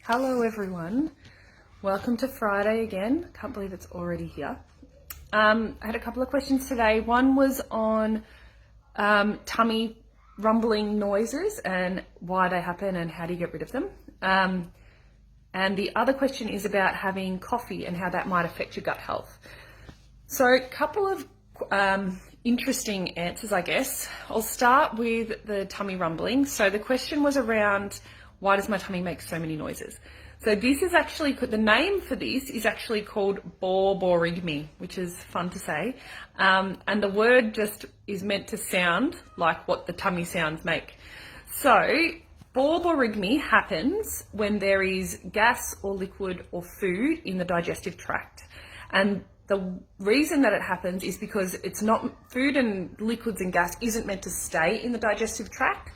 Hello everyone, welcome to Friday again. Can't believe it's already here. I had a couple of questions today. One was on tummy rumbling noises and why they happen and how do you get rid of them. And the other question is about having coffee and how that might affect your gut health. So a couple of interesting answers, I guess. I'll start with the tummy rumbling. So the question was around, why does my tummy make so many noises? So this is actually, the name for this is actually called Borborygmi, which is fun to say. And the word just is meant to sound like what the tummy sounds make. So Borborygmi happens when there is gas or liquid or food in the digestive tract. And the reason that it happens is because it's not, food and liquids and gas isn't meant to stay in the digestive tract.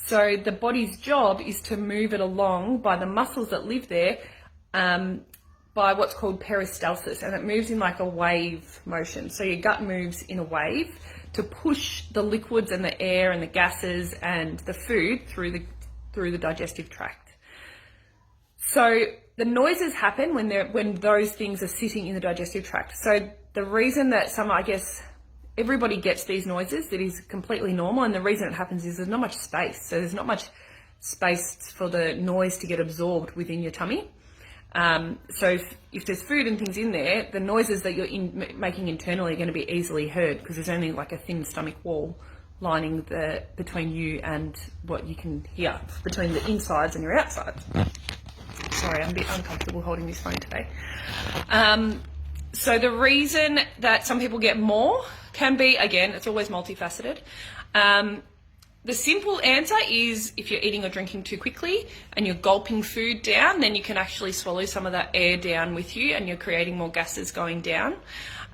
So the body's job is to move it along by the muscles that live there by what's called peristalsis, and it moves in like a wave motion. So your gut moves in a wave to push the liquids and the air and the gases and the food through the digestive tract. So the noises happen when those things are sitting in the digestive tract. So the reason that everybody gets these noises, that is completely normal, and the reason it happens is there's not much space. So there's not much space for the noise to get absorbed within your tummy. So if there's food and things in there, the noises that you're making internally are going to be easily heard because there's only like a thin stomach wall lining between you and what you can hear between the insides and your outsides. Sorry, I'm a bit uncomfortable holding this phone today. So the reason that some people get more can be, again, it's always multifaceted. The simple answer is if you're eating or drinking too quickly and you're gulping food down, then you can actually swallow some of that air down with you and you're creating more gases going down.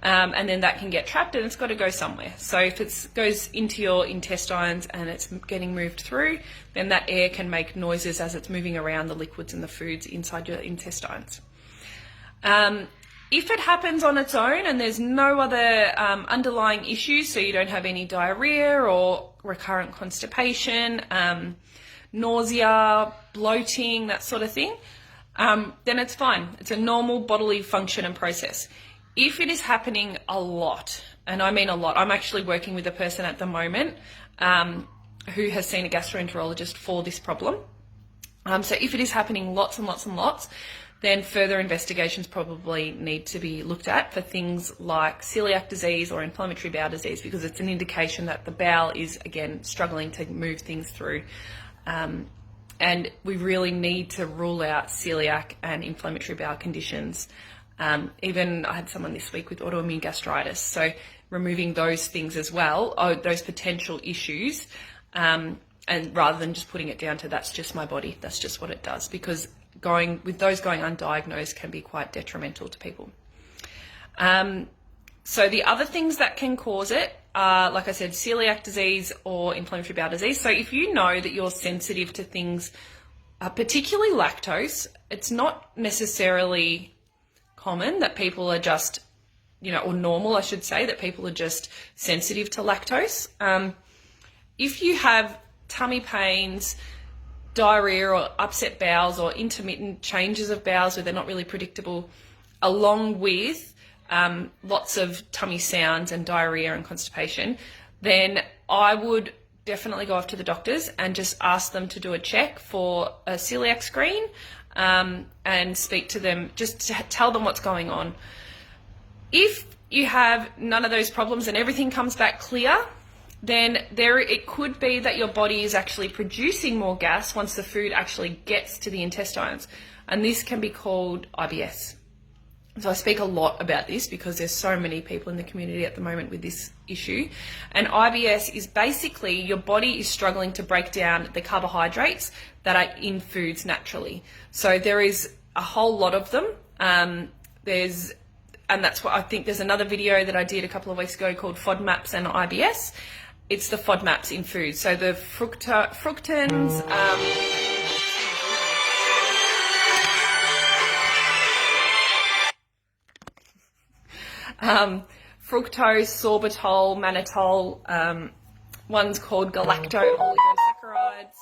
And then that can get trapped and it's got to go somewhere. So if it goes into your intestines and it's getting moved through, then that air can make noises as it's moving around the liquids and the foods inside your intestines. If it happens on its own and there's no other underlying issues, so you don't have any diarrhea or recurrent constipation, nausea, bloating, that sort of thing, then it's fine. It's a normal bodily function and process. If it is happening a lot, and I mean a lot, I'm actually working with a person at the moment who has seen a gastroenterologist for this problem. So if it is happening lots and lots and lots, then further investigations probably need to be looked at for things like celiac disease or inflammatory bowel disease, because it's an indication that the bowel is, again, struggling to move things through. And we really need to rule out celiac and inflammatory bowel conditions. Even I had someone this week with autoimmune gastritis, so removing those things as well, those potential issues, and rather than just putting it down to that's just my body, that's just what it does, because going undiagnosed can be quite detrimental to people. So the other things that can cause it are, like I said, celiac disease or inflammatory bowel disease. So if you know that you're sensitive to things, particularly lactose, it's not necessarily common that people are just, or normal, I should say, that people are just sensitive to lactose. If you have tummy pains, diarrhea or upset bowels or intermittent changes of bowels where they're not really predictable, along with lots of tummy sounds and diarrhea and constipation, then I would definitely go off to the doctors and just ask them to do a check for a celiac screen and speak to them, just to tell them what's going on. If you have none of those problems and everything comes back clear, then it could be that your body is actually producing more gas once the food actually gets to the intestines. And this can be called IBS. So I speak a lot about this because there's so many people in the community at the moment with this issue. And IBS is basically your body is struggling to break down the carbohydrates that are in foods naturally. So there is a whole lot of them. And that's what I think there's another video that I did a couple of weeks ago called FODMAPs and IBS. It's the FODMAPs in food. So the fructans, fructose, sorbitol, mannitol, one's called galacto-oligosaccharides,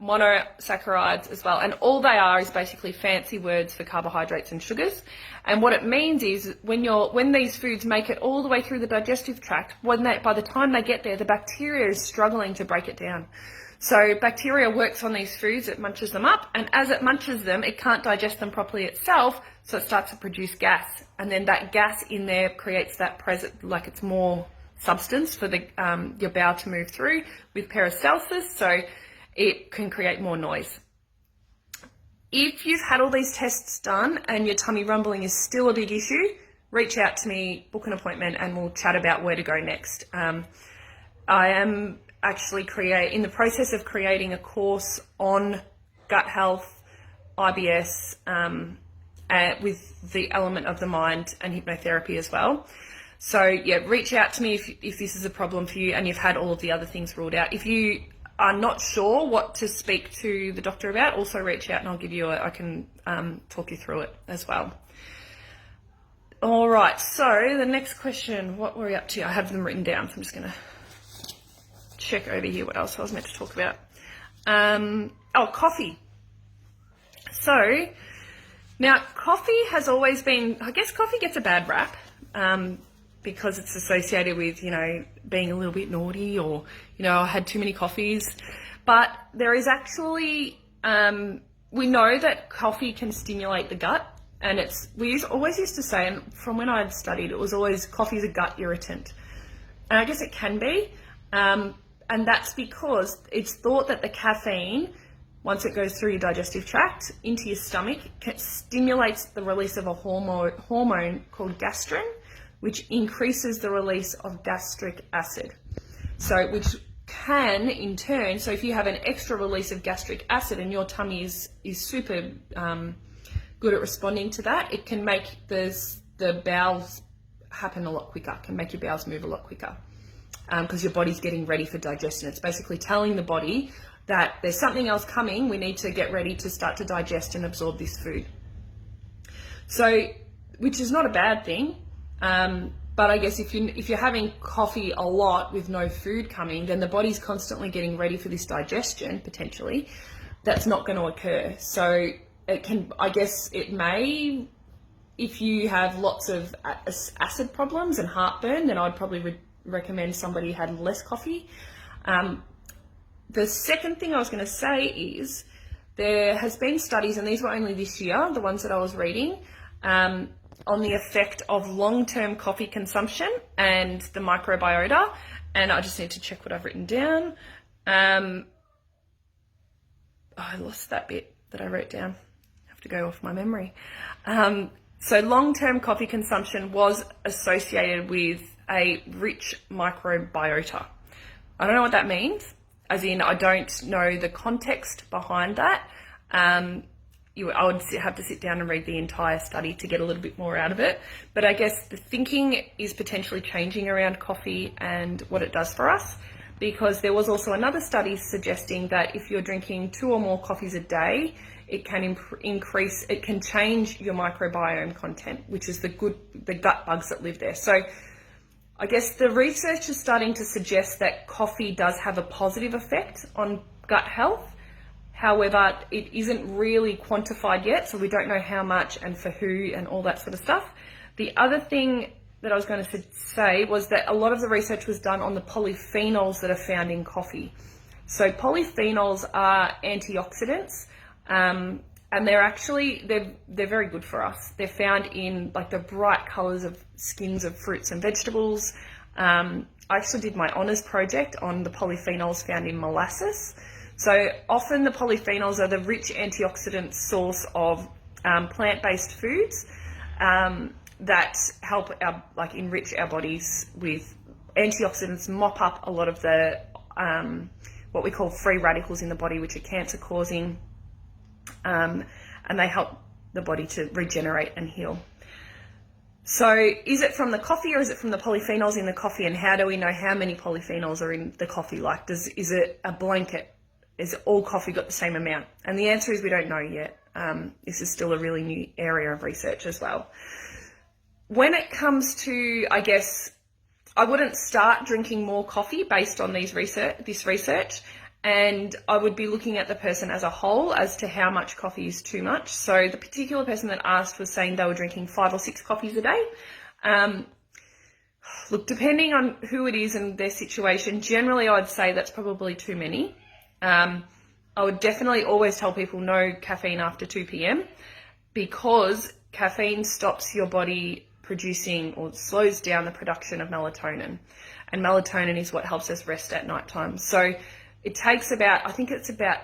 monosaccharides as well. And all they are is basically fancy words for carbohydrates and sugars. And what it means is when these foods make it all the way through the digestive tract, by the time they get there, the bacteria is struggling to break it down. So bacteria works on these foods, it munches them up, and as it munches them, it can't digest them properly itself, so it starts to produce gas. And then that gas in there creates that like it's more substance for your bowel to move through with peristalsis, so it can create more noise. If you've had all these tests done and your tummy rumbling is still a big issue, reach out to me, book an appointment, and we'll chat about where to go next. I am actually in the process of creating a course on gut health, IBS, with the element of the mind and hypnotherapy as well. So yeah, reach out to me if this is a problem for you and you've had all of the other things ruled out. If you are not sure what to speak to the doctor about, also reach out and I can talk you through it as well. All right, so the next question, what were we up to? I have them written down, so I'm just going to check over here what else I was meant to talk about. Coffee. So now coffee has always been, I guess coffee gets a bad rap because it's associated with, being a little bit naughty or, I had too many coffees. But there is actually, we know that coffee can stimulate the gut, and always used to say, and from when I'd studied, it was always coffee's a gut irritant. And I guess it can be. And that's because it's thought that the caffeine, once it goes through your digestive tract into your stomach, stimulates the release of a hormone called gastrin, which increases the release of gastric acid. So, which can in turn, so if you have an extra release of gastric acid and your tummy is super good at responding to that, it can make the bowels happen a lot quicker, can make your bowels move a lot quicker. Because your body's getting ready for digestion. It's basically telling the body that there's something else coming, we need to get ready to start to digest and absorb this food. So, which is not a bad thing, but I guess if you're having coffee a lot with no food coming, then the body's constantly getting ready for this digestion, potentially. That's not going to occur. So it may, if you have lots of acid problems and heartburn, then I'd probably recommend somebody had less coffee. The second thing I was going to say is there has been studies, and these were only this year, the ones that I was reading, on the effect of long-term coffee consumption and the microbiota. And I just need to check what I've written down. I lost that bit that I wrote down. I have to go off my memory. So long-term coffee consumption was associated with a rich microbiota. I don't know what that means, as in I don't know the context behind that. I would have to sit down and read the entire study to get a little bit more out of it. But I guess the thinking is potentially changing around coffee and what it does for us, because there was also another study suggesting that if you're drinking 2 or more coffees a day, it can it can change your microbiome content, which is the gut bugs that live there. So I guess the research is starting to suggest that coffee does have a positive effect on gut health. However, it isn't really quantified yet, so we don't know how much and for who and all that sort of stuff. The other thing that I was going to say was that a lot of the research was done on the polyphenols that are found in coffee. So polyphenols are antioxidants, and they're very good for us. They're found in like the bright colors of skins of fruits and vegetables. I actually did my honors project on the polyphenols found in molasses. So often the polyphenols are the rich antioxidant source of plant-based foods that help enrich our bodies with antioxidants, mop up a lot of the what we call free radicals in the body, which are cancer causing, and they help the body to regenerate and heal. So is it from the coffee or is it from the polyphenols in the coffee, and how do we know how many polyphenols are in the coffee? Is it a blanket? Is all coffee got the same amount? And the answer is we don't know yet. This is still a really new area of research as well. When it comes to, I guess, I wouldn't start drinking more coffee based on this research. and I would be looking at the person as a whole as to how much coffee is too much. So the particular person that asked was saying they were drinking 5 or 6 coffees a day. Look, depending on who it is and their situation, generally I'd say that's probably too many. I would definitely always tell people no caffeine after 2 p.m. because caffeine stops your body producing or slows down the production of melatonin. And melatonin is what helps us rest at nighttime. So it takes about, I think it's about,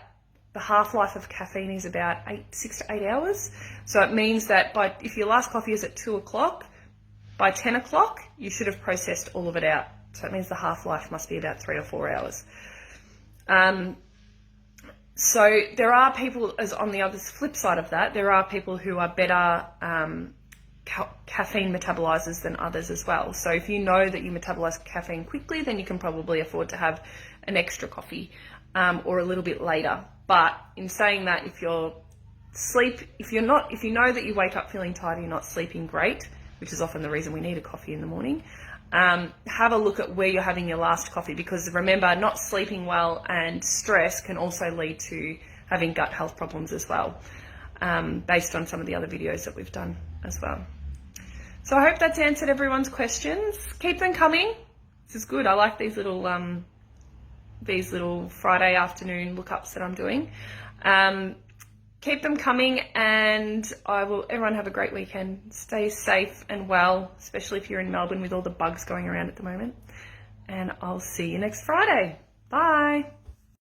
the half-life of caffeine is about 6 to 8 hours. So it means that if your last coffee is at 2 o'clock, by 10 o'clock, you should have processed all of it out. So it means the half-life must be about 3 or 4 hours. So there are people, as on the other flip side of that, there are people who are better caffeine metabolizers than others as well. So if you know that you metabolize caffeine quickly, then you can probably afford to have an extra coffee or a little bit later. But in saying that, if you know that you wake up feeling tired, you're not sleeping great, which is often the reason we need a coffee in the morning, have a look at where you're having your last coffee, because remember, not sleeping well and stress can also lead to having gut health problems as well, based on some of the other videos that we've done as well. So I hope that's answered everyone's questions. Keep them coming. This is good. I like these little Friday afternoon lookups that I'm doing. Keep them coming, and everyone have a great weekend. Stay safe and well, especially if you're in Melbourne with all the bugs going around at the moment. And I'll see you next Friday. Bye.